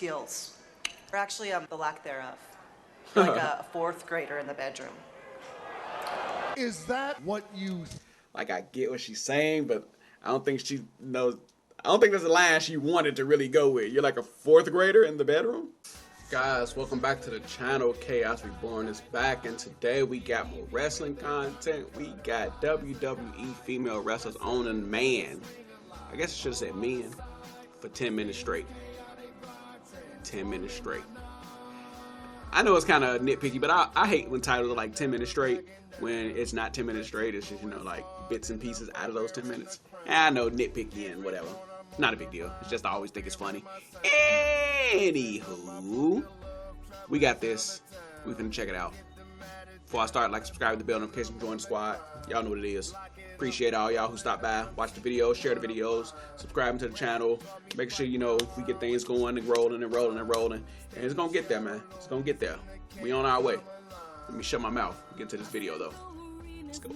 skills, or actually the lack thereof. Like a fourth grader in the bedroom. Is that what you... Like, I get what she's saying, but I don't think she knows. I don't think there's a line she wanted to really go with. You're like a fourth grader in the bedroom? Guys, welcome back to the channel. Chaos Reborn is back, and today we got more wrestling content. We got WWE female wrestlers owning man. I guess I should have said men for 10 minutes straight. 10 minutes straight. I know it's kind of nitpicky, but I hate when titles are like 10 minutes straight when it's not 10 minutes straight. It's just, you know, like bits and pieces out of those 10 minutes. And I know nitpicky and whatever. Not a big deal. It's just I always think it's funny. Anywho, we got this. We finna check it out. Before I start, like, subscribe to the bell notification, join the squad. Y'all know what it is. Appreciate all y'all who stopped by, watch the videos, share the videos, subscribe to the channel, make sure, you know, we get things going and rolling and rolling and rolling. And it's gonna get there, man. It's gonna get there. We on our way. Let me shut my mouth. Get to this video though. Let's go.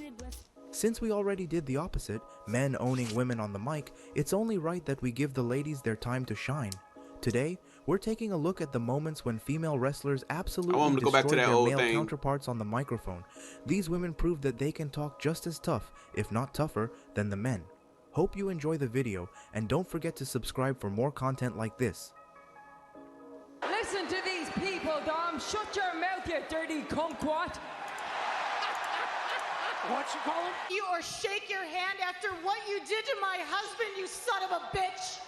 Since we already did the opposite, men owning women on the mic, it's only right that we give the ladies their time to shine. Today, we're taking a look at the moments when female wrestlers absolutely destroyed their male counterparts on the microphone. These women prove that they can talk just as tough, if not tougher, than the men. Hope you enjoy the video, and don't forget to subscribe for more content like this. Listen to these people, Dom. Shut your mouth, you dirty kumquat. What you call him? You or shake your hand after what you did to my husband, you son of a bitch!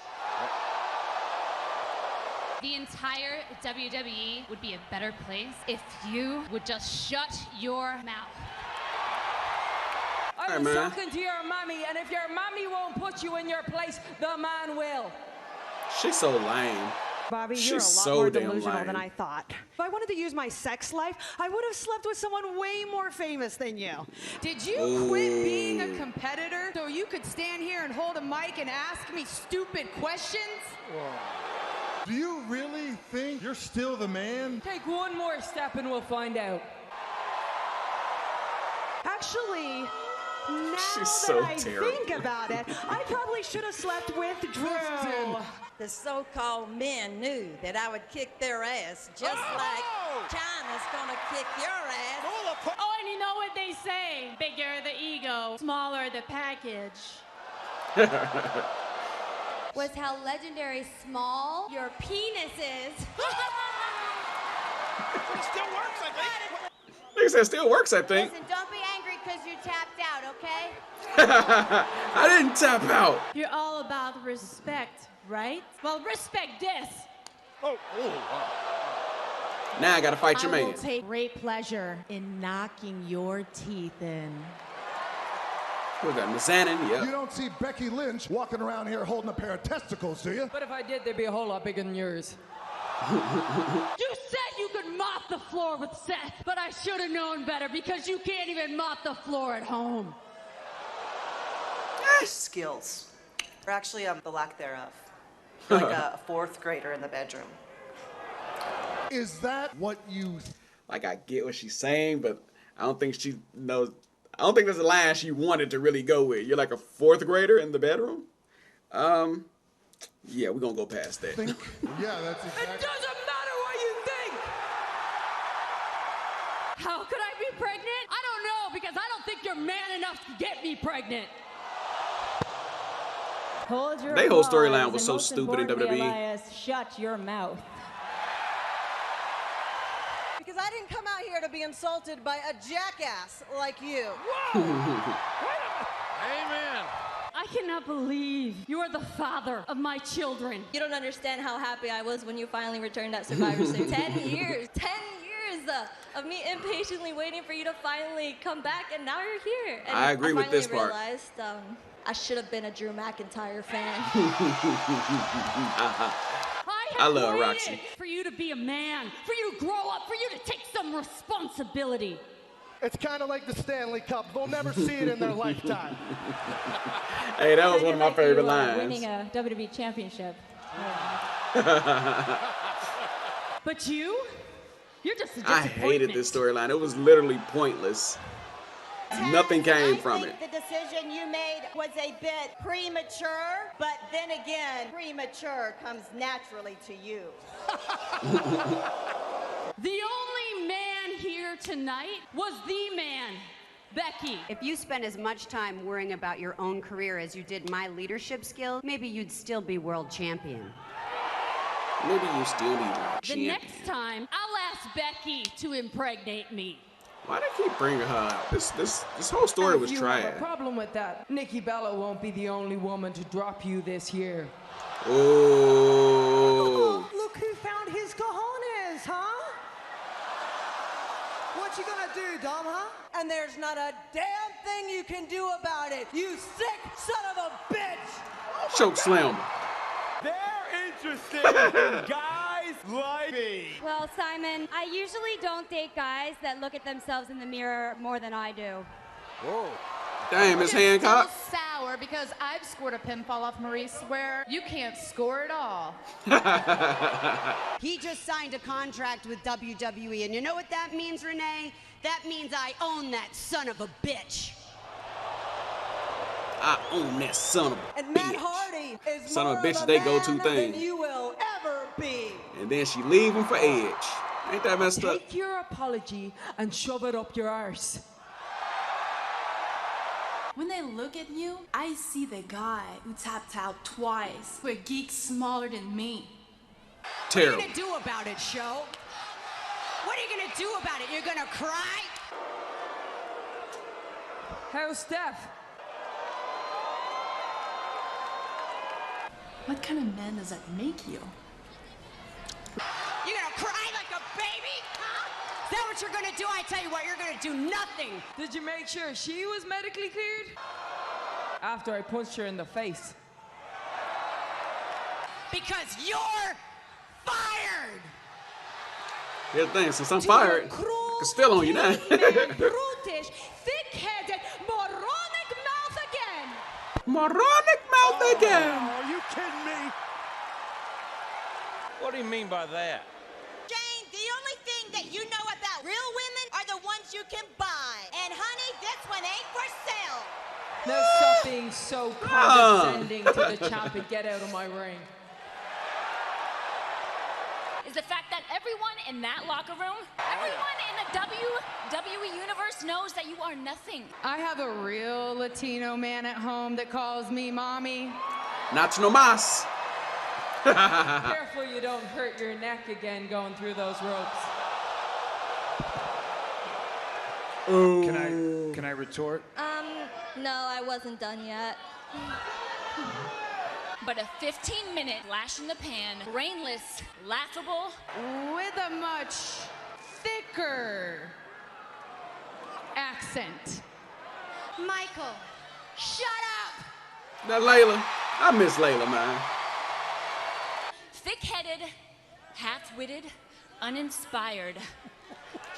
The entire WWE would be a better place if you would just shut your mouth. I was talking to your mommy, and if your mommy won't put you in your place, the man will. She's so lame. Bobby, She's you're a lot so more damn delusional lame. than I thought. If I wanted to use my sex life, I would have slept with someone way more famous than you. Did you quit being a competitor so you could stand here and hold a mic and ask me stupid questions? Do you really think you're still the man? Take one more step and we'll find out. Actually, now She's so that I terrible. think about it, I probably should have slept with Drew. The so-called men knew that I would kick their ass, just like China's gonna kick your ass. Oh, and you know what they say? Bigger the ego, smaller the package. Was how legendary small your penis is. It still works, I think. They said it still works, I think. Listen, don't be angry because you tapped out, okay? I didn't tap out. You're all about respect, right? Well, respect this. Now I gotta fight your I man. will take great pleasure in knocking your teeth in. Who's that? Mizanin? You Yeah. don't see Becky Lynch walking around here holding a pair of testicles, do you? But if I did, they'd be a whole lot bigger than yours. You said you could mop the floor with Seth, but I should have known better because you can't even mop the floor at home. Skills, or actually the lack thereof. Like a fourth grader in the bedroom. Is that what you... Like, I get what she's saying, but I don't think she knows. I don't think there's a line she wanted to really go with. You're like a fourth grader in the bedroom? Yeah, we're gonna go past that. think? Yeah, that's It exactly... doesn't matter what you think! How could I be pregnant? I don't know because I don't think you're man enough to get me pregnant. Hold your Their whole applause, storyline was and so most stupid in importantly, WWE. Elias, shut your mouth. Because I didn't come out here to be insulted by a jackass like you. Amen. I cannot believe you are the father of my children. You don't understand how happy I was when you finally returned at Survivor Series. 10 years of me impatiently waiting for you to finally come back, and now you're here. And I agree with this part. I realized I should have been a Drew McIntyre fan. I love Roxy. Waited for you to be a man, for you to grow up, for you to take some responsibility. It's kind of like the Stanley Cup. They'll never see it in their lifetime. Hey, that was one of my favorite You, lines. winning a WWE championship. But you're just a I disappointment. hated this storyline. It was literally pointless. Nothing came from it. The decision you made was a bit premature, but then again, premature comes naturally to you. The only man here tonight was the man, Becky. If you spent as much time worrying about your own career as you did my leadership skills, maybe you'd still be world champion. Maybe you still be world The champion. next time, I'll ask Becky to impregnate me. Why they keep bringing her out? This whole story was If you trash. have a problem with that, Nikki Bella won't be the only woman to drop you this year. Oh. Look who found his cojones, huh? What you gonna do, Dom, huh? And there's not a damn thing you can do about it, you sick son of a bitch! Choke slam. They're interested in guys like me. Well, Simon, I usually don't date guys that look at themselves in the mirror more than I do. Whoa. Damn, Miss Hancock. Sour because I've scored a pinfall off Maurice where you can't score at all. He just signed a contract with WWE, and you know what that means, Renee? That means I own that son of a bitch. I own that son of a And Matt bitch. Hardy is Son more of a bitch, of they man go-to thing. than you will ever be. And then she leaving for Edge. Ain't that messed up? Take your apology and shove it up your arse. When I look at you, I see the guy who tapped out twice for a geek smaller than me. Terrible. What are you gonna do about it, Show? What are you gonna do about it? You're gonna cry? How's Steph? What kind of man does that make you? You're gonna cry like a baby? Huh? Is that what you're gonna do? I tell you what, you're gonna do nothing. Did you make sure she was medically cleared? After I punched her in the face. Because you're fired! Here's the thing, since I'm fired, I can still on you now. Brutish, thick-headed, moronic mouth again. Moronic mouth again. Are you kidding me? What do you mean by that? Jane, the only thing that you know about real women are the ones you can buy. And honey, this one ain't for sale. Now stop being so condescending to the champ and get out of my ring. Is the fact that everyone in that locker room, everyone in the WWE universe knows that you are nothing. I have a real Latino man at home that calls me mommy. Not no mas. Careful you don't hurt your neck again going through those ropes. Can I retort? No, I wasn't done yet. But a 15-minute flash in the pan, brainless, laughable. With a much thicker accent. Michael, shut up! Now Layla, I miss Layla, man. Thick-headed, half-witted, uninspired.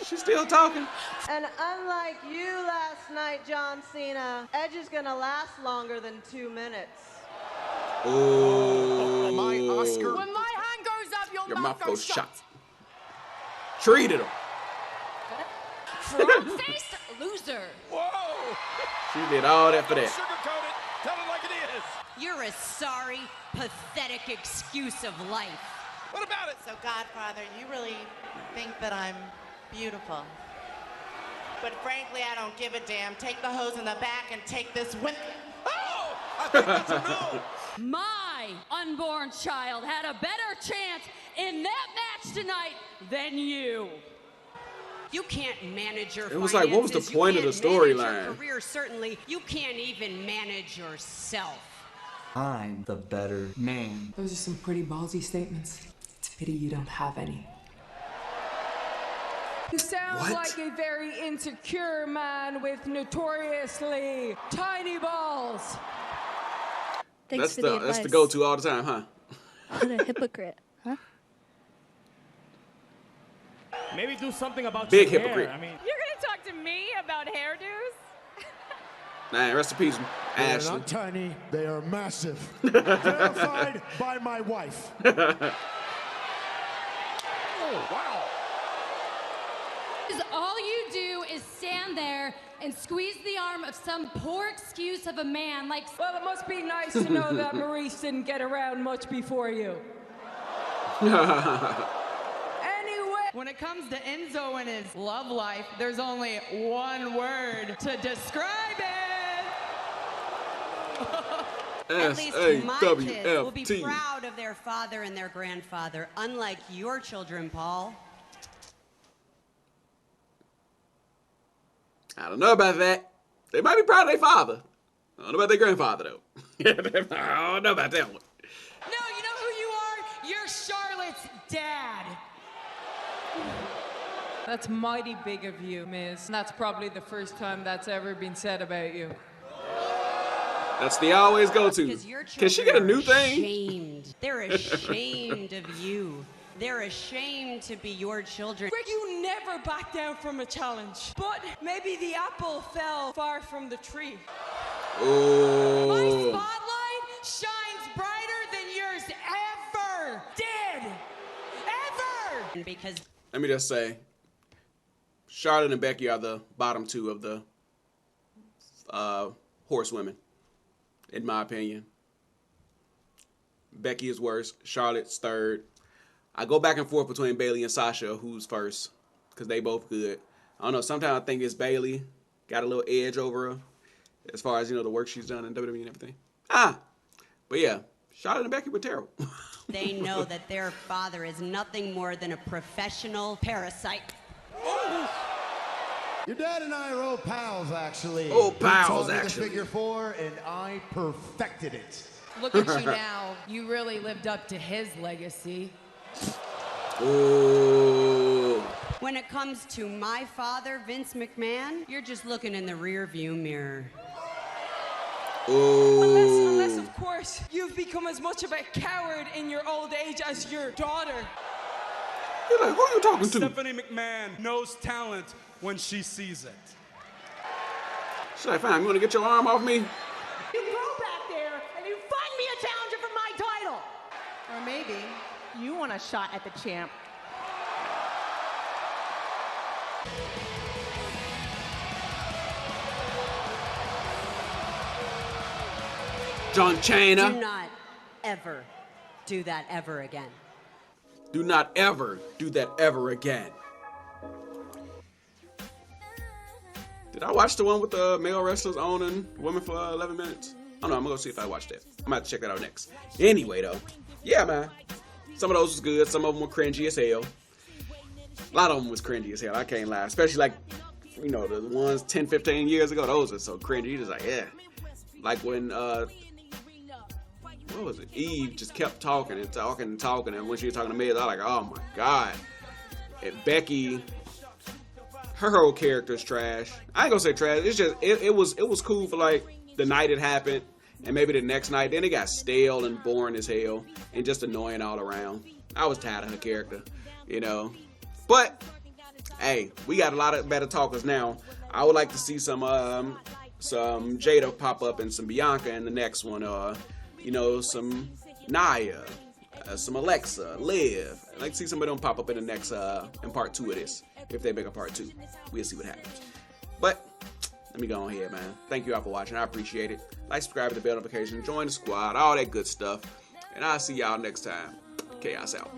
She's still talking. And unlike you last night, John Cena, Edge is gonna last longer than 2 minutes. Oh, my Oscar. When my hand goes up, your mouth goes shut. Treated him. Front-faced loser. Whoa! She did all that for Don't that. sugarcoat it. Tell it like it is. You're a sorry, pathetic excuse of life. What about it? So, Godfather, you really think that I'm beautiful? But frankly, I don't give a damn. Take the hose in the back and take this win. Oh! I think that's a no. My unborn child had a better chance in that match tonight than you. You can't manage your It was like, what was the finances. point of You the can't manage storyline? your career, certainly. You can't even manage yourself. I'm the better man. Those are some pretty ballsy statements. It's a pity you don't have any. You sound What? like a very insecure man with notoriously tiny balls. Thanks That's the go-to all the time, huh? What a hypocrite, huh? Maybe do something about Big your hypocrite. hair. I mean, You're gonna talk to me about hairdos? Nah, rest in peace, They are Ashley. not tiny, they are massive. Verified by my wife. Oh, wow. All you do is stand there and squeeze the arm of some poor excuse of a man like... Well, it must be nice to know that Maurice didn't get around much before you. Anyway, when it comes to Enzo and his love life, there's only one word to describe it. At least my kids will be proud of their father and their grandfather, unlike your children, Paul. I don't know about that. They might be proud of their father. I don't know about their grandfather, though. I don't know about that one. No, you know who you are? You're Charlotte's dad. That's mighty big of you, Miss. That's probably the first time that's ever been said about you. That's the always go-to. Can she get a new thing? Ashamed. They're ashamed of you. They're ashamed to be your children. Greg, you never back down from a challenge. But maybe the apple fell far from the tree. Oh. My spotlight shines brighter than yours ever did. Ever. Because let me just say, Charlotte and Becky are the bottom two of the horsewomen, in my opinion. Becky is worse. Charlotte's third. I go back and forth between Bayley and Sasha, who's first, because they both good. I don't know. Sometimes I think it's Bayley got a little edge over her, as far as, you know, the work she's done in WWE and everything. But yeah, Charlotte and Becky were terrible. they know that their father is nothing more than a professional parasite. Your dad and I are old pals, actually. Old pals, He taught me actually. the figure four, and I perfected it. Look at you now. You really lived up to his legacy. Ooh. When it comes to my father, Vince McMahon, you're just looking in the rear view mirror. Ooh. Unless, of course, you've become as much of a coward in your old age as your daughter. You're like, who are you talking to? Stephanie McMahon knows talent when she sees it. She's like, fine, you want to get your arm off me? You go back there and you find me a challenger for my title. Or maybe you want a shot at the champ. John Cena. Do not ever do that ever again. Do not ever do that ever again. Did I watch the one with the male wrestlers owning women for 11 minutes? I don't know. I'm going to go see if I watched that. I'm going to check that out next. Anyway, though. Yeah, man. Some of those was good. Some of them were cringy as hell. A lot of them was cringy as hell. I can't lie. Especially like, you know, the ones 10, 15 years ago. Those are so cringy. You're just like, yeah. Like when, what was it? Eve just kept talking and talking and talking. And when she was talking to Miz, I was like, oh my God. And Becky, her whole character's trash. I ain't gonna say trash. It's just, it was cool for like the night it happened. And maybe the next night. Then it got stale and boring as hell. And just annoying all around. I was tired of her character, you know. But, hey, we got a lot of better talkers now. I would like to see some Jada pop up and some Bianca in the next one. You know, some Nia, some Alexa, Liv. I'd like to see some of them pop up in the next, in part 2 of this. If they make a part 2. We'll see what happens. But, let me go on here, man. Thank you all for watching. I appreciate it. Like, subscribe to the bell notification, join the squad, all that good stuff. And I'll see y'all next time. Kaos out.